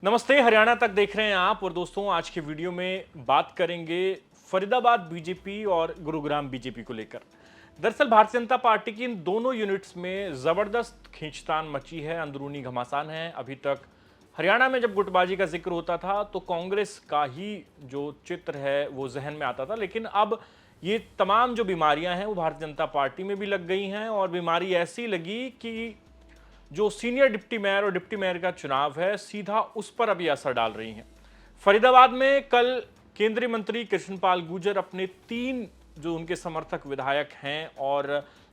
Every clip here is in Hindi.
नमस्ते, हरियाणा तक देख रहे हैं आप। और दोस्तों, आज के वीडियो में बात करेंगे फरीदाबाद बीजेपी और गुरुग्राम बीजेपी को लेकर। दरअसल भारतीय जनता पार्टी की इन दोनों यूनिट्स में जबरदस्त खींचतान मची है, अंदरूनी घमासान है। अभी तक हरियाणा में जब गुटबाजी का जिक्र होता था तो कांग्रेस का ही जो चित्र है वो जहन में आता था, लेकिन अब ये तमाम जो बीमारियां हैं वो भारतीय जनता पार्टी में भी लग गई हैं। और बीमारी ऐसी लगी कि जो सीनियर डिप्टी मेयर और डिप्टी मेयर का चुनाव है, सीधा उस पर अभी असर डाल रही हैं। फरीदाबाद में कल केंद्रीय मंत्री कृष्णपाल गुर्जर अपने 3 जो उनके समर्थक विधायक हैं और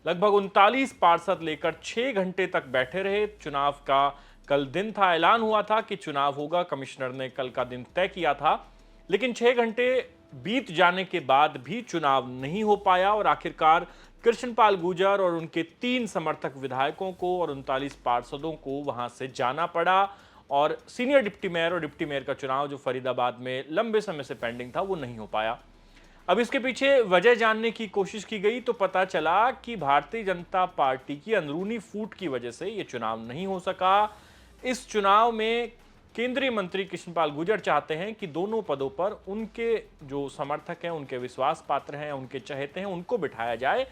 लगभग 39 पार्षद लेकर 6 घंटे तक बैठे रहे। चुनाव का कल दिन था, ऐलान हुआ था कि चुनाव होगा, कमिश्नर ने कल का दिन तय किया था, लेकिन 6 घंटे बीत जाने के बाद भी चुनाव नहीं हो पाया और आखिरकार कृष्णपाल गुर्जर और उनके 3 समर्थक विधायकों को और 39 पार्षदों को वहां से जाना पड़ा और सीनियर डिप्टी मेयर और डिप्टी मेयर का चुनाव जो फरीदाबाद में लंबे समय से पेंडिंग था वो नहीं हो पाया। अब इसके पीछे वजह जानने की कोशिश की गई तो पता चला कि भारतीय जनता पार्टी की अंदरूनी फूट की वजह से ये चुनाव नहीं हो सका। इस चुनाव में केंद्रीय मंत्री कृष्णपाल गुर्जर चाहते हैं कि दोनों पदों पर उनके जो समर्थक हैं, उनके विश्वास पात्र हैं, उनके चहेते हैं, उनको बिठाया जाए।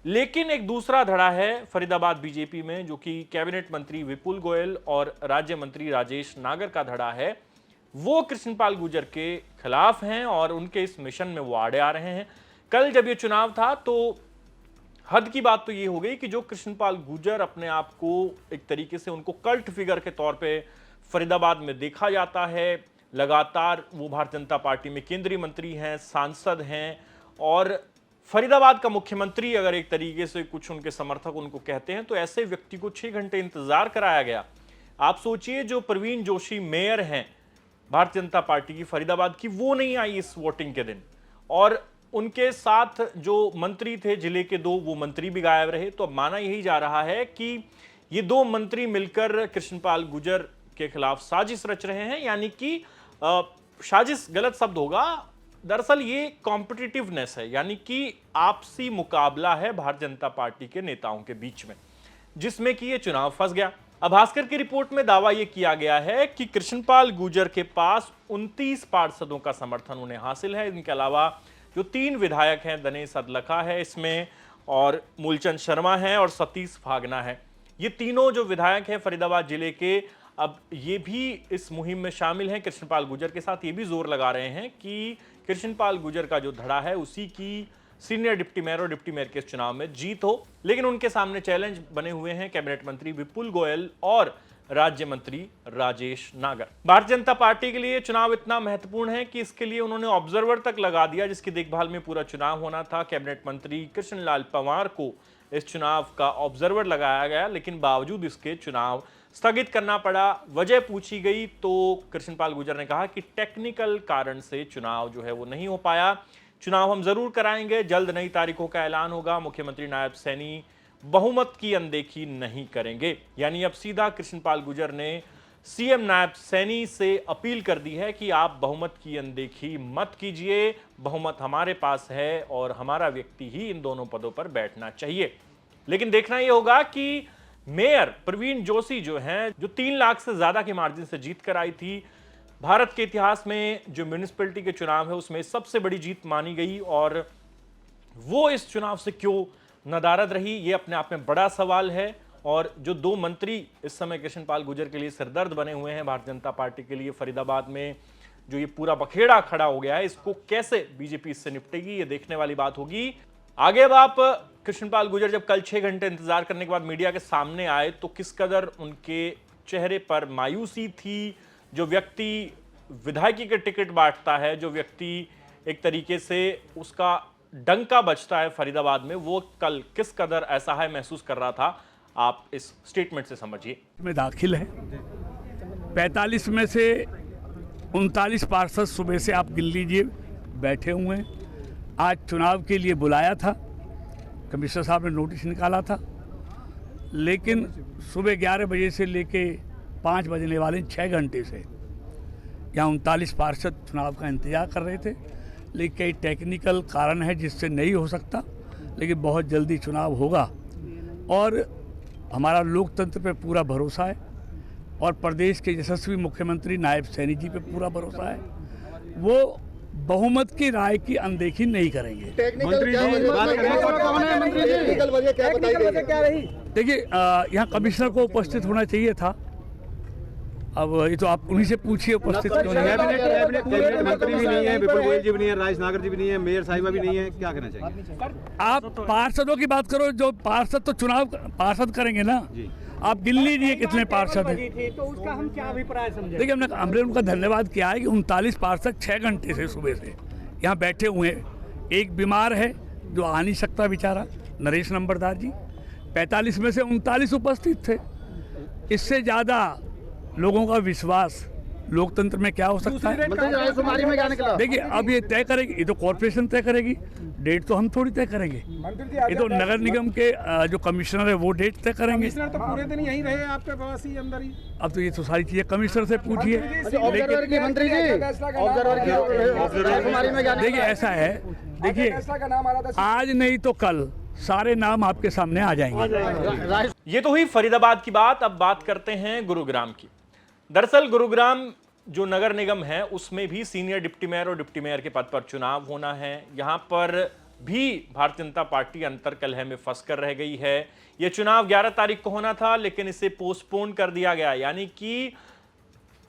लेकिन एक दूसरा धड़ा है फरीदाबाद बीजेपी में, जो कि कैबिनेट मंत्री विपुल गोयल और राज्य मंत्री राजेश नागर का धड़ा है। वो कृष्णपाल गुर्जर के खिलाफ हैं और उनके इस मिशन में वो आड़े आ रहे हैं। कल जब ये चुनाव था तो हद की बात तो ये हो गई कि जो कृष्णपाल गुर्जर अपने आप को एक तरीके से उनको कल्ट फिगर के तौर पे फरीदाबाद में देखा जाता है, लगातार वो भारतीय जनता पार्टी में केंद्रीय मंत्री हैं, सांसद हैं और फरीदाबाद का मुख्यमंत्री अगर एक तरीके से कुछ उनके समर्थक उनको कहते हैं, तो ऐसे व्यक्ति को 6 घंटे इंतजार कराया गया। आप सोचिए, जो प्रवीण जोशी मेयर हैं भारतीय जनता पार्टी की फरीदाबाद की, वो नहीं आई इस वोटिंग के दिन और उनके साथ जो मंत्री थे जिले के 2, वो मंत्री भी गायब रहे। तो अब माना यही जा रहा है कि ये 2 मंत्री मिलकर कृष्णपाल गुर्जर के खिलाफ साजिश रच रहे हैं। यानी कि साजिश गलत शब्द होगा, दरअसल ये कॉम्पिटिटिवनेस है, यानी कि आपसी मुकाबला है भारतीय जनता पार्टी के नेताओं के बीच में, जिसमें कि ये चुनाव फंस गया। अब भास्कर की रिपोर्ट में दावा यह किया गया है कि कृष्णपाल गुर्जर के पास 29 पार्षदों का समर्थन उन्हें हासिल है। इनके अलावा जो 3 विधायक हैं, दिनेश अदलखा है इसमें और मूलचंद शर्मा है और सतीश फागना है। ये तीनों जो विधायक हैं फरीदाबाद जिले के, अब ये भी इस मुहिम में शामिल हैं। कृष्णपाल गुर्जर के साथ ये भी जोर लगा रहे हैं कि कृष्णपाल गुर्जर का जो धड़ा है उसी की सीनियर डिप्टी मेयर और डिप्टी मेयर के चुनाव में जीत हो। लेकिन उनके सामने चैलेंज बने हुए हैं कैबिनेट मंत्री विपुल गोयल और राज्य मंत्री राजेश नागर। भारतीय जनता पार्टी के लिए चुनाव इतना महत्वपूर्ण है कि इसके लिए उन्होंने ऑब्जर्वर तक लगा दिया, जिसकी देखभाल में पूरा चुनाव होना था। कैबिनेट मंत्री कृष्णलाल पंवार को इस चुनाव का ऑब्जर्वर लगाया गया, लेकिन बावजूद इसके चुनाव स्थगित करना पड़ा। वजह पूछी गई तो कृष्णपाल गुर्जर ने कहा कि टेक्निकल कारण से चुनाव जो है वो नहीं हो पाया। चुनाव हम जरूर कराएंगे, जल्द नई तारीखों का ऐलान होगा। मुख्यमंत्री नायब सैनी बहुमत की अनदेखी नहीं करेंगे। यानी अब सीधा कृष्णपाल गुर्जर ने सीएम नायब सैनी से अपील कर दी है कि आप बहुमत की अनदेखी मत कीजिए, बहुमत हमारे पास है और हमारा व्यक्ति ही इन दोनों पदों पर बैठना चाहिए। लेकिन देखना यह होगा कि मेयर प्रवीण जोशी जो हैं, जो 3 लाख से ज्यादा के मार्जिन से जीत कर आई थी, भारत के इतिहास में जो म्युनिसिपैलिटी के चुनाव है उसमें सबसे बड़ी जीत मानी गई और वो इस चुनाव से क्यों नदारद रही, ये अपने आप में बड़ा सवाल है। और जो 2 मंत्री इस समय कृष्णपाल गुर्जर के लिए सिरदर्द बने हुए हैं भारतीय जनता पार्टी के लिए, फरीदाबाद में जो ये पूरा बखेड़ा खड़ा हो गया है, इसको कैसे बीजेपी इससे निपटेगी, ये देखने वाली बात होगी आगे। अब आप कृष्णपाल गुर्जर जब कल 6 घंटे इंतजार करने के बाद मीडिया के सामने आए तो किस कदर उनके चेहरे पर मायूसी थी। जो व्यक्ति विधायकी के टिकट बांटता है, जो व्यक्ति एक तरीके से उसका डंका बजता है फरीदाबाद में, वो कल किस कदर असहाय महसूस कर रहा था, आप इस स्टेटमेंट से समझिए। में दाखिल है 45 में से 39 पार्षद सुबह से आप गिन लीजिए बैठे हुए हैं। आज चुनाव के लिए बुलाया था, कमिश्नर साहब ने नोटिस निकाला था, लेकिन सुबह 11 बजे से लेके 5 बजने वाले 6 घंटे से यहाँ 39 पार्षद चुनाव का इंतजार कर रहे थे। लेकिन कई टेक्निकल कारण है जिससे नहीं हो सकता, लेकिन बहुत जल्दी चुनाव होगा और हमारा लोकतंत्र पे पूरा भरोसा है। और प्रदेश के यशस्वी मुख्यमंत्री नायब सैनी जी पे पूरा भरोसा है। वो बहुमत की राय की अनदेखी नहीं करेंगे। टेक्निकल वजह क्या रही? देखिए, यहाँ कमिश्नर को उपस्थित होना चाहिए था। अब ये तो आप उन्हीं से पूछिए उपस्थित क्यों नहीं है। मंत्री भी नहीं है, विपुल गोयल जी भी नहीं है, राज नागर जी भी नहीं है, मेयर साहिबा भी नहीं है, क्या कहना चाहिए? आप पार्षदों की बात करो, जो पार्षद तो चुनाव पार्षद करेंगे ना। आप गिन लीजिए कितने पार्षद हैं। तो उसका हम क्या अभिप्राय समझे? देखिए, हमने उनका धन्यवाद किया है कि 39 पार्षद 6 घंटे से सुबह से यहाँ बैठे हुए हैं। एक बीमार है जो आ नहीं सकता बेचारा, नरेश नंबरदार जी। 45 में से 39 उपस्थित थे। इससे ज़्यादा लोगों का विश्वास लोकतंत्र में क्या हो सकता है? देखिए, अब ये तय करेगी, ये तो कॉर्पोरेशन तय करेगी, डेट तो हम थोड़ी तय करेंगे। ये तो नगर निगम के जो कमिश्नर है वो डेट तय करेंगे। कमिश्नर तो पूरे दिन यहीं रहे आपके पास ही अंदर ही। अब तो ये तो सारी चीजें कमिश्नर से पूछिए। देखिए, ऐसा है, देखिए आज नहीं तो कल सारे नाम आपके सामने आ जाएंगे। ये तो हुई फरीदाबाद की बात। अब बात करते हैं गुरुग्राम की। दरअसल गुरुग्राम जो नगर निगम है उसमें भी सीनियर डिप्टी मेयर और डिप्टी मेयर के पद पर चुनाव होना है। यहां पर भी भारतीय जनता पार्टी अंतर्कलह में फंस कर रह गई है। यह चुनाव 11 तारीख को होना था, लेकिन इसे पोस्टपोन कर दिया गया, यानी कि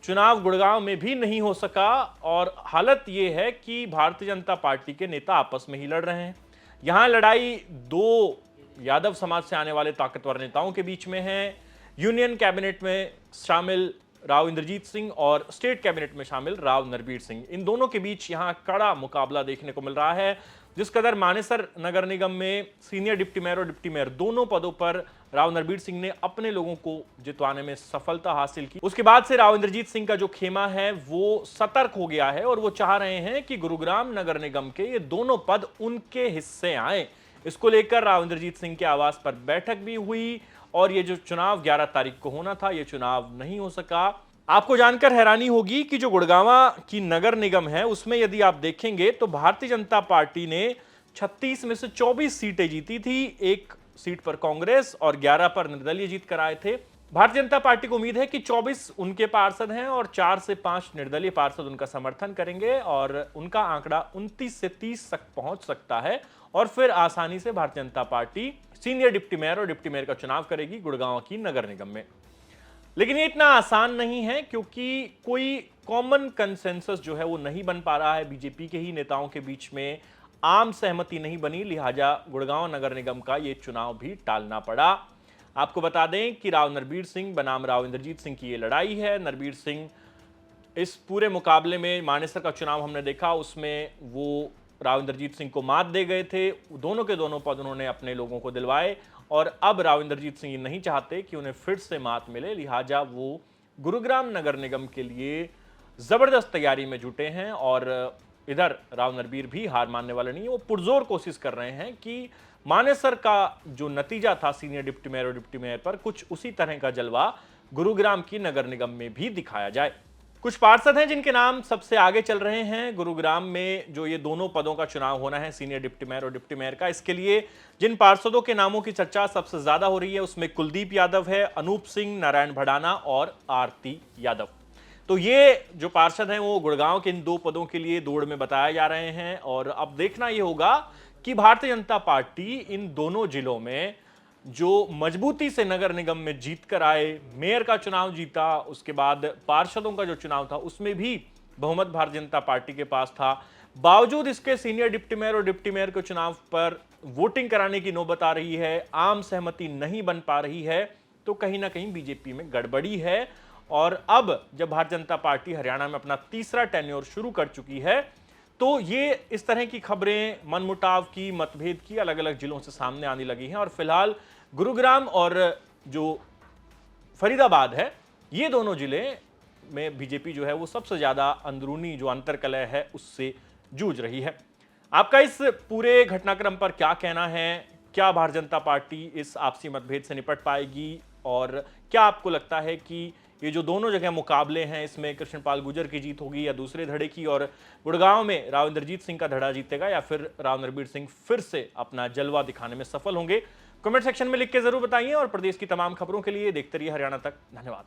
चुनाव गुड़गांव में भी नहीं हो सका। और हालत यह है कि भारतीय जनता पार्टी के नेता आपस में ही लड़ रहे हैं। यहां लड़ाई दो यादव समाज से आने वाले ताकतवर नेताओं के बीच में है। यूनियन कैबिनेट में शामिल राव इंद्रजीत सिंह और स्टेट कैबिनेट में शामिल राव नरबीर सिंह, इन दोनों के बीच यहां कड़ा मुकाबला देखने को मिल रहा है। जिस कदर मानेसर नगर निगम में सीनियर डिप्टी मेयर और डिप्टी मेयर दोनों पदों पर राव नरबीर सिंह ने अपने लोगों को जितवाने में सफलता हासिल की, उसके बाद से राव इंद्रजीत सिंह का जो खेमा है वो सतर्क हो गया है और वो चाह रहे हैं कि गुरुग्राम नगर निगम के ये दोनों पद उनके हिस्से आए। इसको लेकर राव इंद्रजीत सिंह के आवास पर बैठक भी हुई और ये जो चुनाव 11 तारीख को होना था, ये चुनाव नहीं हो सका। आपको जानकर हैरानी होगी कि जो गुड़गांवा की नगर निगम है उसमें यदि आप देखेंगे तो भारतीय जनता पार्टी ने 36 में से 24 सीटें जीती थी। एक सीट पर कांग्रेस और 11 पर निर्दलीय जीत कर आए थे। भारतीय जनता पार्टी को उम्मीद है कि 24 उनके पार्षद हैं और 4 से 5 निर्दलीय पार्षद उनका समर्थन करेंगे और उनका आंकड़ा 29 से 30 तक पहुंच सकता है और फिर आसानी से Bharatiya Janata party senior deputy mayor और डिप्टी मेयर का चुनाव करेगी गुड़गांव की नगर निगम में। लेकिन ये इतना आसान नहीं है, क्योंकि कोई कॉमन कंसेंसस जो है वो नहीं बन पा रहा है। बीजेपी के ही नेताओं के बीच में आम सहमति नहीं बनी, लिहाजा गुड़गांव नगर निगम का ये चुनाव भी टालना पड़ा। आपको बता दें कि राव नरबीर सिंह बनाम राव इंद्रजीत सिंह की ये लड़ाई है। नरबीर सिंह इस पूरे मुकाबले में मानेसर का चुनाव हमने देखा, उसमें वो राव इंद्रजीत सिंह को मात दे गए थे। दोनों के दोनों पद उन्होंने अपने लोगों को दिलवाए और अब राव इंद्रजीत सिंह नहीं चाहते कि उन्हें फिर से मात मिले, लिहाजा वो गुरुग्राम नगर निगम के लिए जबरदस्त तैयारी में जुटे हैं। और इधर राव नरबीर भी हार मानने वाले नहीं है, वो पुरजोर कोशिश कर रहे हैं कि मानेसर का जो नतीजा था सीनियर डिप्टी मेयर और डिप्टी मेयर पर, कुछ उसी तरह का जलवा गुरुग्राम की नगर निगम में भी दिखाया जाए। कुछ पार्षद हैं जिनके नाम सबसे आगे चल रहे हैं गुरुग्राम में जो ये दोनों पदों का चुनाव होना है, सीनियर डिप्टी मेयर और डिप्टी मेयर का। इसके लिए जिन पार्षदों के नामों की चर्चा सबसे ज्यादा हो रही है उसमें कुलदीप यादव है, अनूप सिंह, नारायण भड़ाना और आरती यादव। तो ये जो पार्षद हैं वो गुड़गांव के इन दो पदों के लिए दौड़ में बताए जा रहे हैं। और अब देखना ये होगा कि भारतीय जनता पार्टी इन दोनों जिलों में जो मजबूती से नगर निगम में जीत कर आए, मेयर का चुनाव जीता, उसके बाद पार्षदों का जो चुनाव था उसमें भी बहुमत भारतीय जनता पार्टी के पास था, बावजूद इसके सीनियर डिप्टी मेयर और डिप्टी मेयर के चुनाव पर वोटिंग कराने की नौबत आ रही है, आम सहमति नहीं बन पा रही है, तो कहीं ना कहीं बीजेपी में गड़बड़ी है। और अब जब भारतीय जनता पार्टी हरियाणा में अपना तीसरा टेन्योर शुरू कर चुकी है, तो ये इस तरह की खबरें मनमुटाव की, मतभेद की अलग अलग जिलों से सामने आने लगी हैं। और फिलहाल गुरुग्राम और जो फरीदाबाद है, ये दोनों जिले में बीजेपी जो है वो सबसे ज्यादा अंदरूनी जो अंतर्कलह है उससे जूझ रही है। आपका इस पूरे घटनाक्रम पर क्या कहना है? क्या भारतीय जनता पार्टी इस आपसी मतभेद से निपट पाएगी? और क्या आपको लगता है कि ये जो दोनों जगह मुकाबले हैं इसमें कृष्णपाल गुर्जर की जीत होगी या दूसरे धड़े की, और गुड़गांव में राव इंद्रजीत सिंह का धड़ा जीतेगा या फिर राव नरबीर सिंह फिर से अपना जलवा दिखाने में सफल होंगे? कमेंट सेक्शन में लिख के जरूर बताइए और प्रदेश की तमाम खबरों के लिए देखते रहिए हरियाणा तक। धन्यवाद।